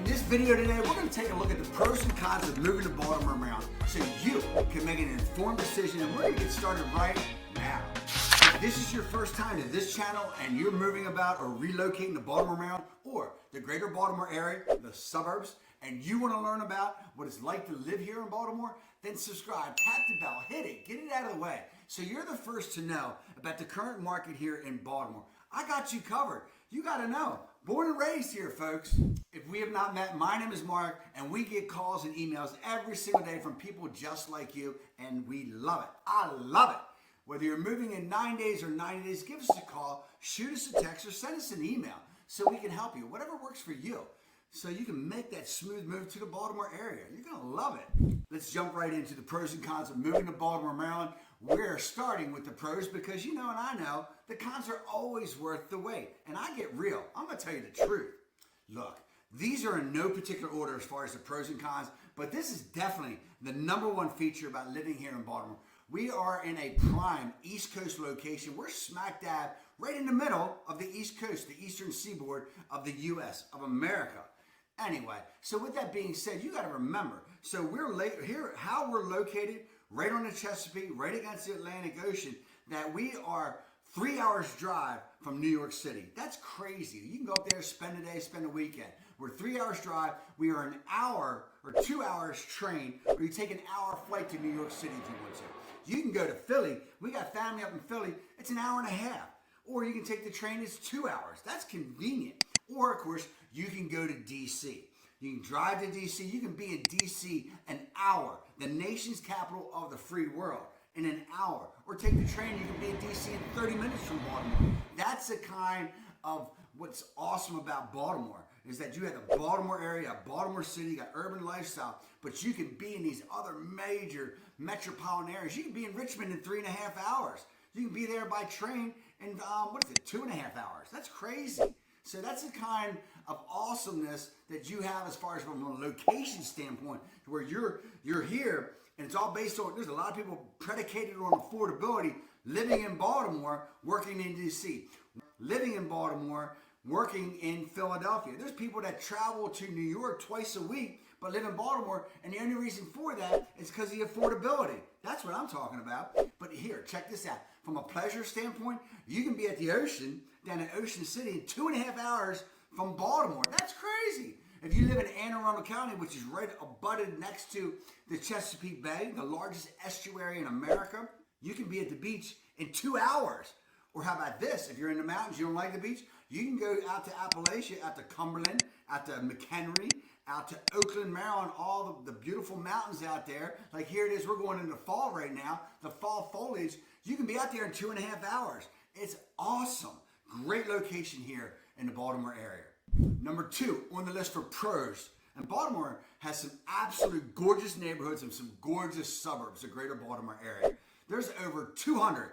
this video today, we're going to take a look at the pros and cons of moving to Baltimore, Maryland, so you can make an informed decision, and we're going to get started right now. If this is your first time to this channel and you're moving about or relocating to Baltimore, Maryland, or the greater Baltimore area, the suburbs, and you want to learn about what it's like to live here in Baltimore, then subscribe, tap the bell, hit it, get it out of the way, so you're the first to know about the current market here in Baltimore. I got you covered. You got to know. Born and raised here, folks. If we have not met, my name is Mark, and we get calls and emails every single day from people just like you, and we love it. I love it. Whether you're moving in 9 days or 90 days, give us a call, shoot us a text, or send us an email so we can help you. Whatever works for you, so you can make that smooth move to the Baltimore area. You're going to love it. Let's jump right into the pros and cons of moving to Baltimore, Maryland. We're starting with the pros because you know and I know the cons are always worth the wait. And I get real. I'm going to tell you the truth. Look, these are in no particular order as far as the pros and cons, but this is definitely the number one feature about living here in Baltimore. We are in a prime East Coast location. We're smack dab right in the middle of the East Coast, the eastern seaboard of the U.S., of America. Anyway, so with that being said, you got to remember, so we're here, how we're located, right on the Chesapeake, right against the Atlantic Ocean, that we are 3 hours drive from New York City. That's crazy. You can go up there, spend a day, spend a weekend. We're 3 hours drive. We are an hour or 2 hours train, or you take an hour flight to New York City if you want to. You can go to Philly. We got family up in Philly. It's an hour and a half. Or you can take the train. It's 2 hours. That's convenient. Or, of course, you can go to D.C. You can drive to D.C. You can be in D.C. an hour, the nation's capital of the free world, in an hour. Or take the train. You can be in D.C. in 30 minutes from Baltimore. That's the kind of what's awesome about Baltimore, is that you have the Baltimore area, Baltimore City, you got urban lifestyle, but you can be in these other major metropolitan areas. You can be in Richmond in 3.5 hours. You can be there by train in, 2.5 hours. That's crazy. So that's the kind of awesomeness that you have as far as from a location standpoint, where you're here, and it's all based on, there's a lot of people predicated on affordability, living in Baltimore, working in D.C., living in Baltimore, working in Philadelphia. There's people that travel to New York twice a week, but live in Baltimore, and the only reason for that is because of the affordability. That's what I'm talking about. But here, check this out. From a pleasure standpoint, you can be at the ocean, down in Ocean City, in 2.5 hours from Baltimore. That's crazy. If you live in Anne Arundel County, which is right abutted next to the Chesapeake Bay, the largest estuary in America, you can be at the beach in 2 hours. Or how about this? If you're in the mountains, you don't like the beach, you can go out to Appalachia, out to Cumberland, out to McHenry, out to Oakland, Maryland, all the beautiful mountains out there. Like here it is, we're going into fall right now, the fall foliage. You can be out there in 2.5 hours. It's awesome. Great location here in the Baltimore area. Number 2 on the list for pros. And Baltimore has some absolute gorgeous neighborhoods and some gorgeous suburbs, the greater Baltimore area. There's over 200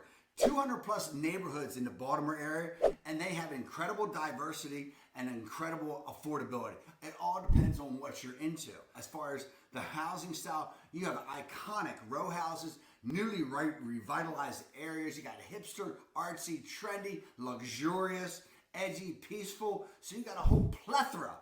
plus neighborhoods in the Baltimore area, and they have incredible diversity and incredible affordability. It all depends on what you're into. As far as the housing style, you have iconic row houses, newly revitalized areas. You got hipster, artsy, trendy, luxurious, edgy, peaceful. So you got a whole plethora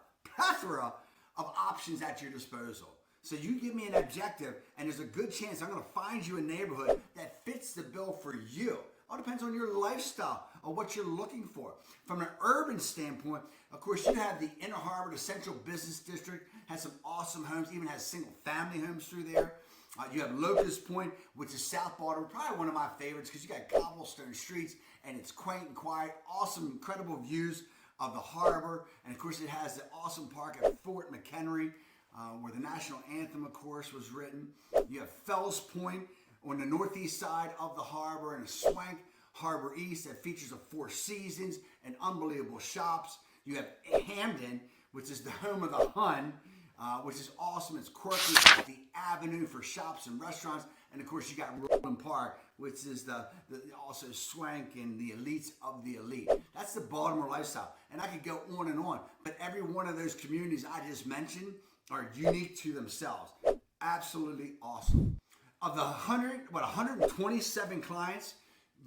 of options at your disposal. So you give me an objective, and there's a good chance I'm going to find you a neighborhood that fits the bill for you. All depends on your lifestyle or what you're looking for. From an urban standpoint, of course, you have the Inner Harbor, the Central Business District, has some awesome homes, even has single-family homes through there. You have Locust Point, which is South Baltimore, probably one of my favorites because you got cobblestone streets, and it's quaint and quiet, awesome, incredible views of the harbor. And, of course, it has the awesome park at Fort McHenry, where the national anthem, of course, was written. You have Fells Point on the northeast side of the harbor, and a swank Harbor East that features a Four Seasons and unbelievable shops. You have Hamden, which is the home of the Hun, which is awesome. It's quirky. It's the avenue for shops and restaurants. And, of course, you got Roland Park, which is the also swank and the elites of the elite. That's the Baltimore lifestyle. And I could go on and on. But every one of those communities I just mentioned are unique to themselves. Absolutely awesome. Of the 127 clients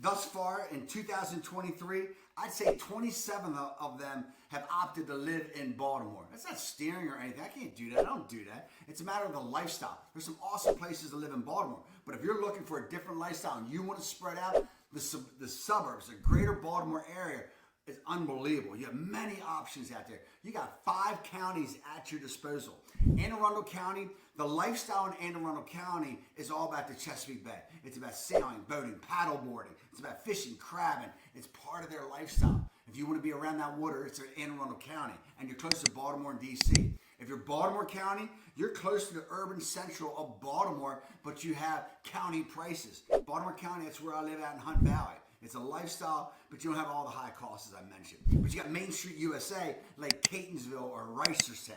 thus far in 2023, I'd say 27 of them have opted to live in Baltimore. That's not steering or anything. I can't do that. I don't do that. It's a matter of the lifestyle. There's some awesome places to live in Baltimore. But if you're looking for a different lifestyle and you want to spread out, the suburbs, the greater Baltimore area is unbelievable. You have many options out there. You got 5 counties at your disposal. Anne Arundel County, the lifestyle in Anne Arundel County is all about the Chesapeake Bay. It's about sailing, boating, paddleboarding. It's about fishing, crabbing. It's part of their lifestyle. If you want to be around that water, it's in Anne Arundel County, and you're close to Baltimore and D.C. If you're Baltimore County, you're close to the urban central of Baltimore, but you have county prices. Baltimore County, that's where I live at in Hunt Valley. It's a lifestyle, but you don't have all the high costs as I mentioned. But you got Main Street USA, like Catonsville or Reisterstown.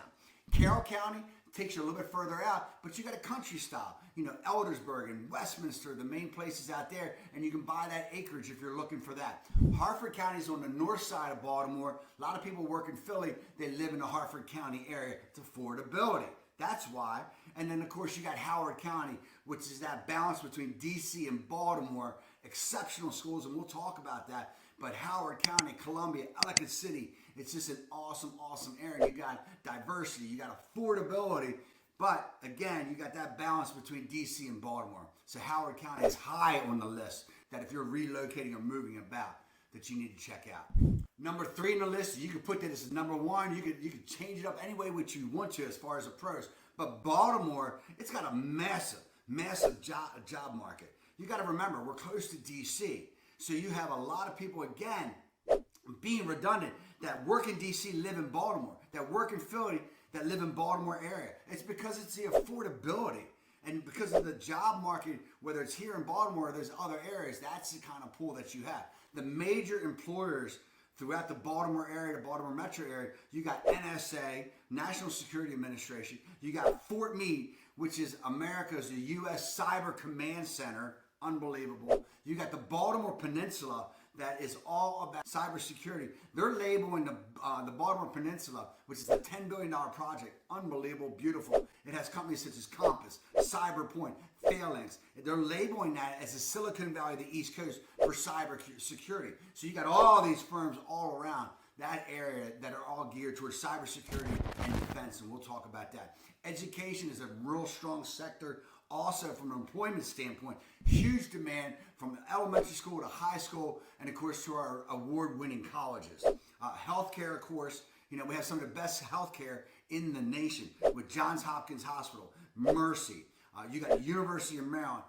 Carroll County takes you a little bit further out, but you got a country style. You know, Eldersburg and Westminster, the main places out there, and you can buy that acreage if you're looking for that. Harford County is on the north side of Baltimore. A lot of people work in Philly. They live in the Harford County area. It's affordability. That's why. And then, of course, you got Howard County, which is that balance between D.C. and Baltimore. Exceptional schools, and we'll talk about that. But Howard County, Columbia, Ellicott City, it's just an awesome, awesome area. You got diversity, you got affordability, but again, you got that balance between D.C. and Baltimore. So Howard County is high on the list that if you're relocating or moving about, that you need to check out. Number 3 on the list, you can put that as number 1. You can change it up any way which you want to as far as the pros. But Baltimore, it's got a massive, massive job market. You got to remember, we're close to D.C., so you have a lot of people, again, being redundant, that work in D.C. live in Baltimore, that work in Philly, that live in Baltimore area. It's because it's the affordability. And because of the job market, whether it's here in Baltimore or there's other areas, that's the kind of pool that you have. The major employers throughout the Baltimore area, the Baltimore metro area, you got NSA, National Security Administration. You got Fort Meade, which is America's the U.S. Cyber Command Center. Unbelievable. You got the Baltimore Peninsula that is all about cybersecurity. They're labeling the Baltimore Peninsula, which is a $10 billion project. Unbelievable, beautiful. It has companies such as Compass, CyberPoint, Phalanx. They're labeling that as the Silicon Valley of the East Coast for cybersecurity. So you got all these firms all around that area that are all geared towards cybersecurity and defense, and we'll talk about that. Education is a real strong sector. Also, from an employment standpoint, huge demand from elementary school to high school, and of course to our award-winning colleges. Healthcare, of course, you know, we have some of the best healthcare in the nation with Johns Hopkins Hospital, Mercy. You got University of Maryland.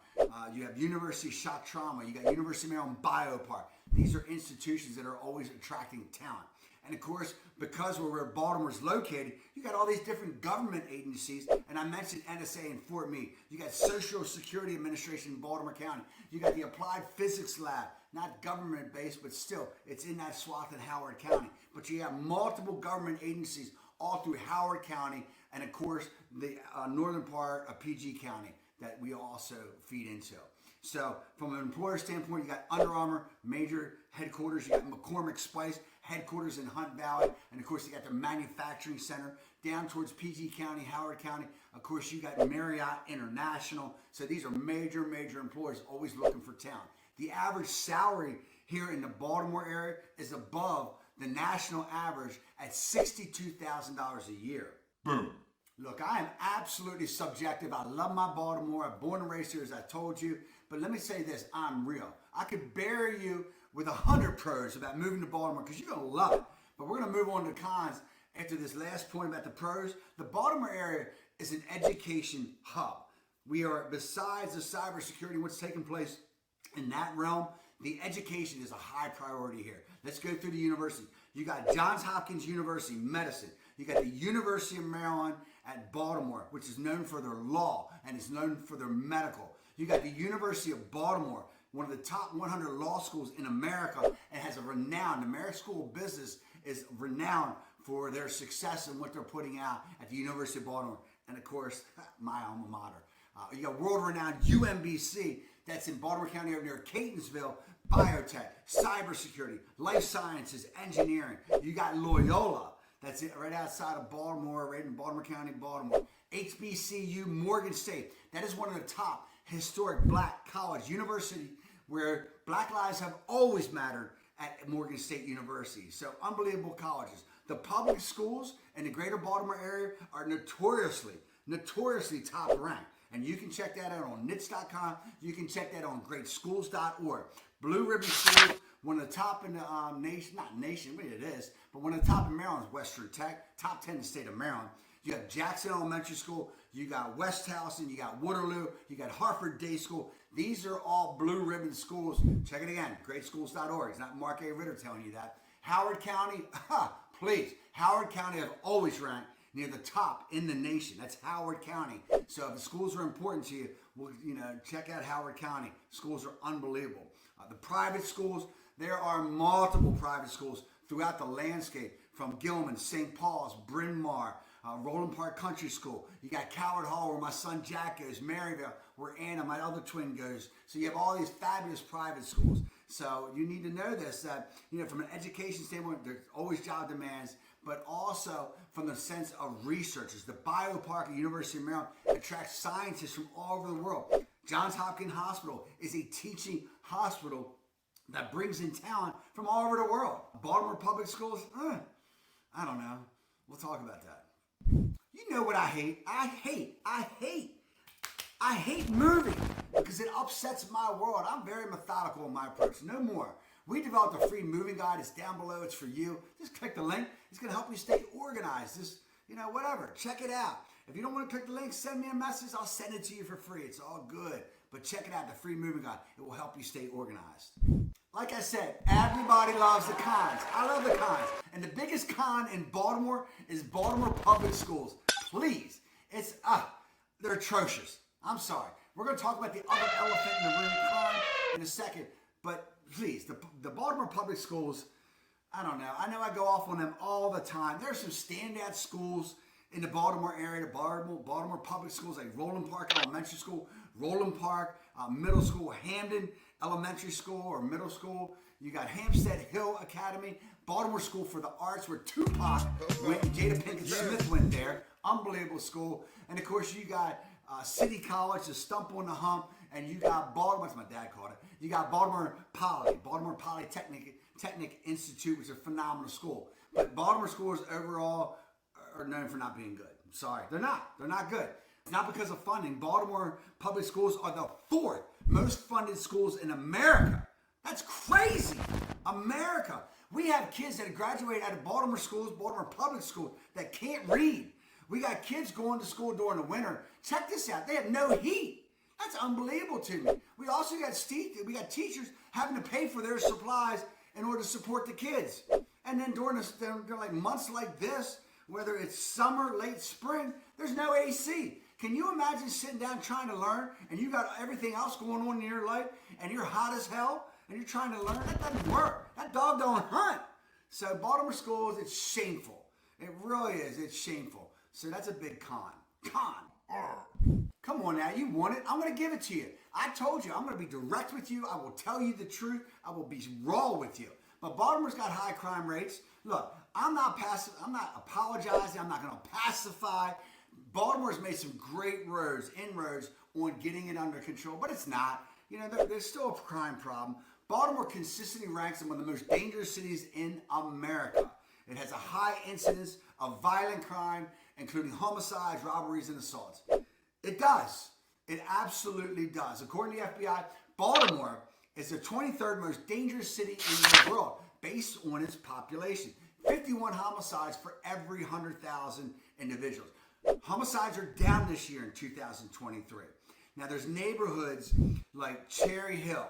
You have University of Shock Trauma. You got University of Maryland Biopark. These are institutions that are always attracting talent. And of course, because where Baltimore is located, you got all these different government agencies. And I mentioned NSA and Fort Meade. You got Social Security Administration in Baltimore County. You got the Applied Physics Lab, not government-based, but still, it's in that swath in Howard County. But you have multiple government agencies all through Howard County, and of course, the northern part of PG County that we also feed into. So from an employer standpoint, you got Under Armour, major headquarters. You got McCormick Spice, headquarters in Hunt Valley. And of course, you got the manufacturing center down towards PG County, Howard County. Of course, you got Marriott International. So these are major, major employers always looking for talent. The average salary here in the Baltimore area is above the national average at $62,000 a year. Boom. Look, I am absolutely subjective. I love my Baltimore. I'm born and raised here, as I told you. But let me say this, I'm real. I could bury you with 100 pros about moving to Baltimore because you're going to love it. But we're going to move on to cons after this last point about the pros. The Baltimore area is an education hub. We are, besides the cybersecurity, what's taking place in that realm, the education is a high priority here. Let's go through the university. You got Johns Hopkins University, medicine. You got the University of Maryland at Baltimore, which is known for their law and is known for their medical. You got the University of Baltimore, one of the top 100 law schools in America, and has a renowned, the American School of Business is renowned for their success and what they're putting out at the University of Baltimore. And of course, my alma mater. You got world-renowned UMBC, that's in Baltimore County over near Catonsville, biotech, cybersecurity, life sciences, engineering. You got Loyola, that's it, right outside of Baltimore, right in Baltimore County, Baltimore. HBCU, Morgan State, that is one of the top historic black college university where black lives have always mattered at Morgan State University. So unbelievable colleges. The public schools in the greater Baltimore area are notoriously top ranked. And you can check that out on nits.com. You can check that on greatschools.org. Blue Ribbon Schools, one of the top in the nation, not nation, but it is, but one of the top in Maryland is Western Tech, top 10 in the state of Maryland. You got Jackson Elementary School, you got West Towson, you got Waterloo, you got Hartford Day School. These are all Blue Ribbon schools. Check it again, greatschools.org. It's not Mark A. Ritter telling you that. Howard County, please, Howard County have always ranked near the top in the nation. That's Howard County. So if the schools are important to you, well, check out Howard County. Schools are unbelievable. The private schools, there are multiple private schools throughout the landscape, from Gilman, St. Paul's, Bryn Mawr, Roland Park Country School. You got Coward Hall, where my son Jack goes, Maryville, where Anna, my other twin, goes. So you have all these fabulous private schools. So you need to know this, that from an education standpoint, there's always job demands, but also from the sense of researchers. The Biopark at University of Maryland attracts scientists from all over the world. Johns Hopkins Hospital is a teaching hospital that brings in talent from all over the world. Baltimore Public Schools, I don't know. We'll talk about that. You know what I hate? I hate moving because it upsets my world. I'm very methodical in my approach. No more. We developed a free moving guide. It's down below. It's for you. Just click the link. It's going to help you stay organized. Just, whatever. Check it out. If you don't want to click the link, send me a message. I'll send it to you for free. It's all good. But check it out, the free moving guide. It will help you stay organized. Like I said, everybody loves the cons. I love the cons. And the biggest con in Baltimore is Baltimore Public Schools. Please. It's, they're atrocious. I'm sorry. We're going to talk about the other elephant in the room, crime, in a second. But please, the Baltimore Public Schools, I don't know. I know I go off on them all the time. There's some standout schools in the Baltimore area, the Baltimore Public Schools, like Roland Park Elementary School, Roland Park Middle School, Hamden Elementary School or Middle School. You got Hampstead Hill Academy, Baltimore School for the Arts, where Tupac went and Jada Pinkett Smith went there. Unbelievable school. And of course, you got City College, the Stump on the Hump, and you got Baltimore, that's my dad called it. You got Baltimore Polytechnic Institute, which is a phenomenal school. But Baltimore schools overall are known for not being good. I'm sorry. They're not. They're not good. It's not because of funding. Baltimore public schools are the 4th most funded schools in America. That's crazy. America. We have kids that graduate out of Baltimore schools, Baltimore public schools, that can't read. We got kids going to school during the winter. Check this out. They have no heat. That's unbelievable to me. We also got teachers having to pay for their supplies in order to support the kids. And then during like months like this, whether it's summer, late spring, there's no AC. Can you imagine sitting down trying to learn and you got everything else going on in your life and you're hot as hell and you're trying to learn? That doesn't work. That dog don't hunt. So Baltimore schools, it's shameful. It really is. It's shameful. So that's a big con. Come on now, you want it? I'm going to give it to you. I told you, I'm going to be direct with you. I will tell you the truth. I will be raw with you. But Baltimore's got high crime rates. Look, I'm not apologizing. I'm not going to pacify. Baltimore's made some great inroads on getting it under control, but it's not. There's still a crime problem. Baltimore consistently ranks among the most dangerous cities in America. It has a high incidence of violent crime, including homicides, robberies, and assaults. It does. It absolutely does. According to the FBI, Baltimore is the 23rd most dangerous city in the world based on its population. 51 homicides for every 100,000 individuals. Homicides are down this year in 2023. Now there's neighborhoods like Cherry Hill.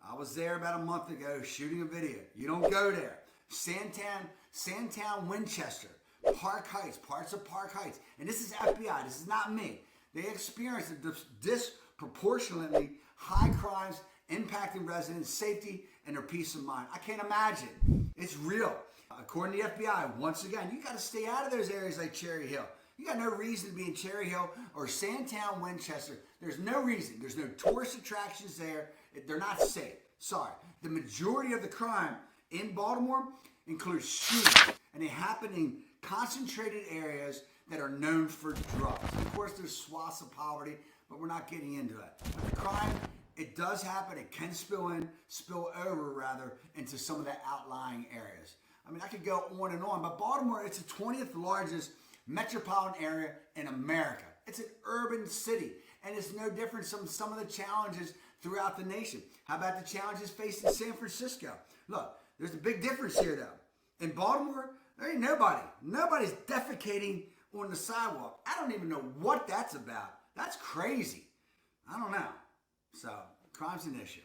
I was there about a month ago shooting a video. You don't go there. Sandtown, Winchester, Park Heights, parts of Park Heights. And this is FBI. This is not me. They experience disproportionately high crimes impacting residents' safety and their peace of mind. I can't imagine. It's real. According to the FBI, once again, you got to stay out of those areas like Cherry Hill. You got no reason to be in Cherry Hill or Sandtown, Winchester. There's no reason. There's no tourist attractions there. They're not safe. Sorry. The majority of the crime in Baltimore includes shootings, and they happen in concentrated areas that are known for drugs. Of course, there's swaths of poverty, but we're not getting into that. But the crime, it does happen. It can spill over into some of the outlying areas. I mean, I could go on and on, but Baltimore, it's the 20th largest metropolitan area in America. It's an urban city, and it's no different from some of the challenges throughout the nation. How about the challenges facing San Francisco? Look, there's a big difference here, though. In Baltimore, there ain't nobody. Nobody's defecating on the sidewalk. I don't even know what that's about. That's crazy. I don't know. So, crime's an issue.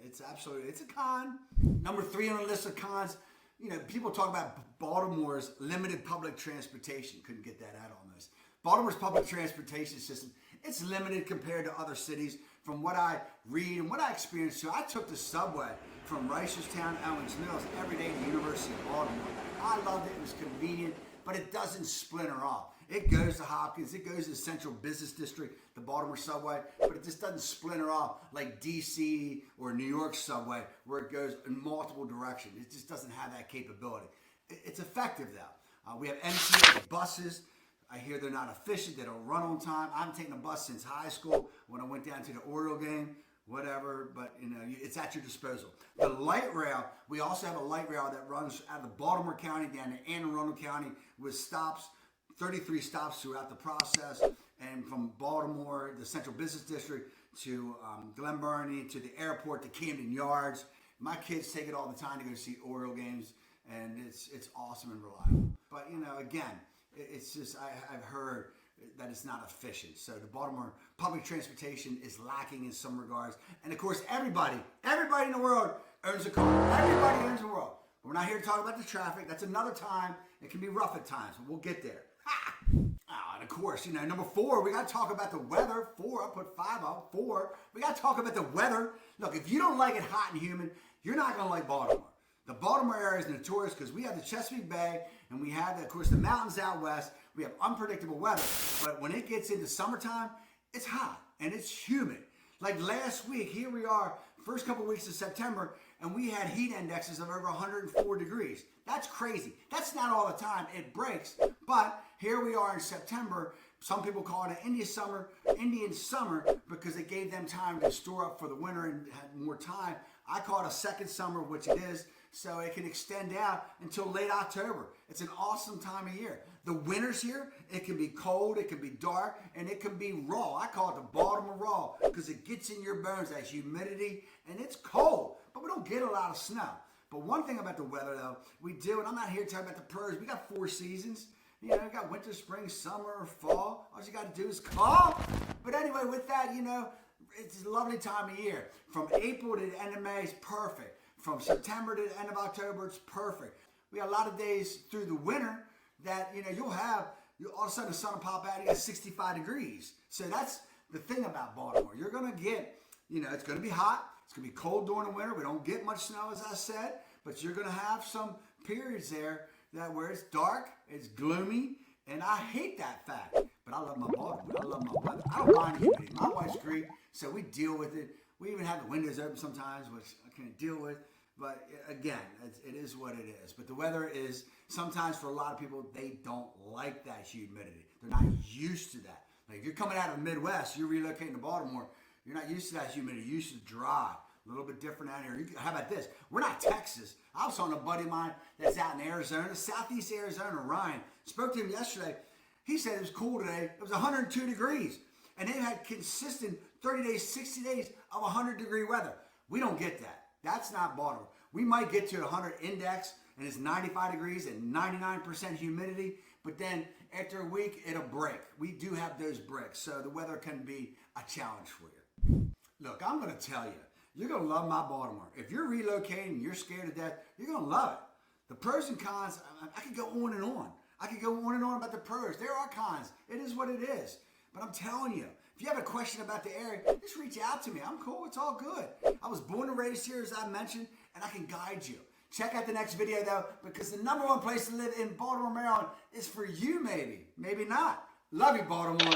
It's absolutely, it's a con. Number 3 on the list of cons, you know, people talk about Baltimore's limited public transportation. Couldn't get that out almost. Baltimore's public transportation system, it's limited compared to other cities. From what I read and what I experienced, so I took the subway from Reisterstown, Owens Mills every day to the University of Baltimore. I loved it. It was convenient, but it doesn't splinter off. It goes to Hopkins, it goes to the Central Business District, the Baltimore subway, but it just doesn't splinter off like DC or New York subway where it goes in multiple directions. It just doesn't have that capability. It's effective though. We have MTA buses. I hear they're not efficient, they don't run on time. I haven't taken a bus since high school when I went down to the Oriole game, whatever, but you know, it's at your disposal. The light rail, we also have a light rail that runs out of Baltimore County down to Anne Arundel County with stops, 33 stops throughout the process, and from Baltimore, the Central Business District, to Glen Burnie, to the airport, to Camden Yards. My kids take it all the time to go see Oriole games, and it's awesome and reliable. But you know, again, it's just, I've heard that it's not efficient. So the Baltimore public transportation is lacking in some regards. And of course, everybody in the world owns a car. Everybody owns the world. We're not here to talk about the traffic. That's another time. It can be rough at times, but we'll get there. And of course, you know, number 4, we got to talk about the weather. 4, I put 5 up. 4, we got to talk about the weather. Look, if you don't like it hot and humid, you're not going to like Baltimore. The Baltimore area is notorious because we have the Chesapeake Bay and we have, of course, the mountains out west. We have unpredictable weather. But when it gets into summertime, it's hot and it's humid. Like last week, here we are, first couple weeks of September, and we had heat indexes of over 104 degrees. That's crazy. That's not all the time. It breaks. But here we are in September. Some people call it an Indian summer because it gave them time to store up for the winter and had more time. I call it a second summer, which it is, so it can extend out until late October. It's an awesome time of year. The winters here, it can be cold, it can be dark, and it can be raw. I call it the Baltimore raw because it gets in your bones, that humidity, and it's cold, but we don't get a lot of snow. But one thing about the weather, though, we do, and I'm not here to talk about the pros. We got 4 seasons. You know, we got winter, spring, summer, fall. All you got to do is call. But anyway, with that, you know, it's a lovely time of year. From April to the end of May is perfect. From September to the end of October, it's perfect. We got a lot of days through the winter that, you know, you'll all of a sudden the sun will pop out, you got 65 degrees. So that's the thing about Baltimore. You're going to get, you know, it's going to be hot. It's going to be cold during the winter. We don't get much snow, as I said, but you're going to have some periods there that where it's dark, it's gloomy, and I hate that fact. But I love my Baltimore. I love my weather. I don't mind humidity. My wife's Greek, so we deal with it. We even have the windows open sometimes, which I can't deal with. But again, it is what it is. But the weather is, sometimes for a lot of people, they don't like that humidity. They're not used to that. Like if you're coming out of the Midwest, you're relocating to Baltimore, you're not used to that humidity. You're used to dry. A little bit different out here. How about this? We're not Texas. I was talking to a buddy of mine that's out in Arizona, southeast Arizona, Ryan. Spoke to him yesterday. He said it was cool today. It was 102 degrees. And they had consistent 30 days, 60 days of 100-degree weather. We don't get that. That's not Baltimore. We might get to a 100 index, and it's 95 degrees and 99% humidity, but then after a week, it'll break. We do have those breaks, so the weather can be a challenge for you. Look, I'm going to tell you, you're going to love my Baltimore. If you're relocating and you're scared to death, you're going to love it. The pros and cons, I could go on and on. I could go on and on about the pros. There are cons. It is what it is. But I'm telling you, if you have a question about the area, just reach out to me. I'm cool. It's all good. I was born and raised here, as I mentioned, and I can guide you. Check out the next video, though, because the #1 place to live in Baltimore, Maryland is for you, maybe. Maybe not. Love you, Baltimore.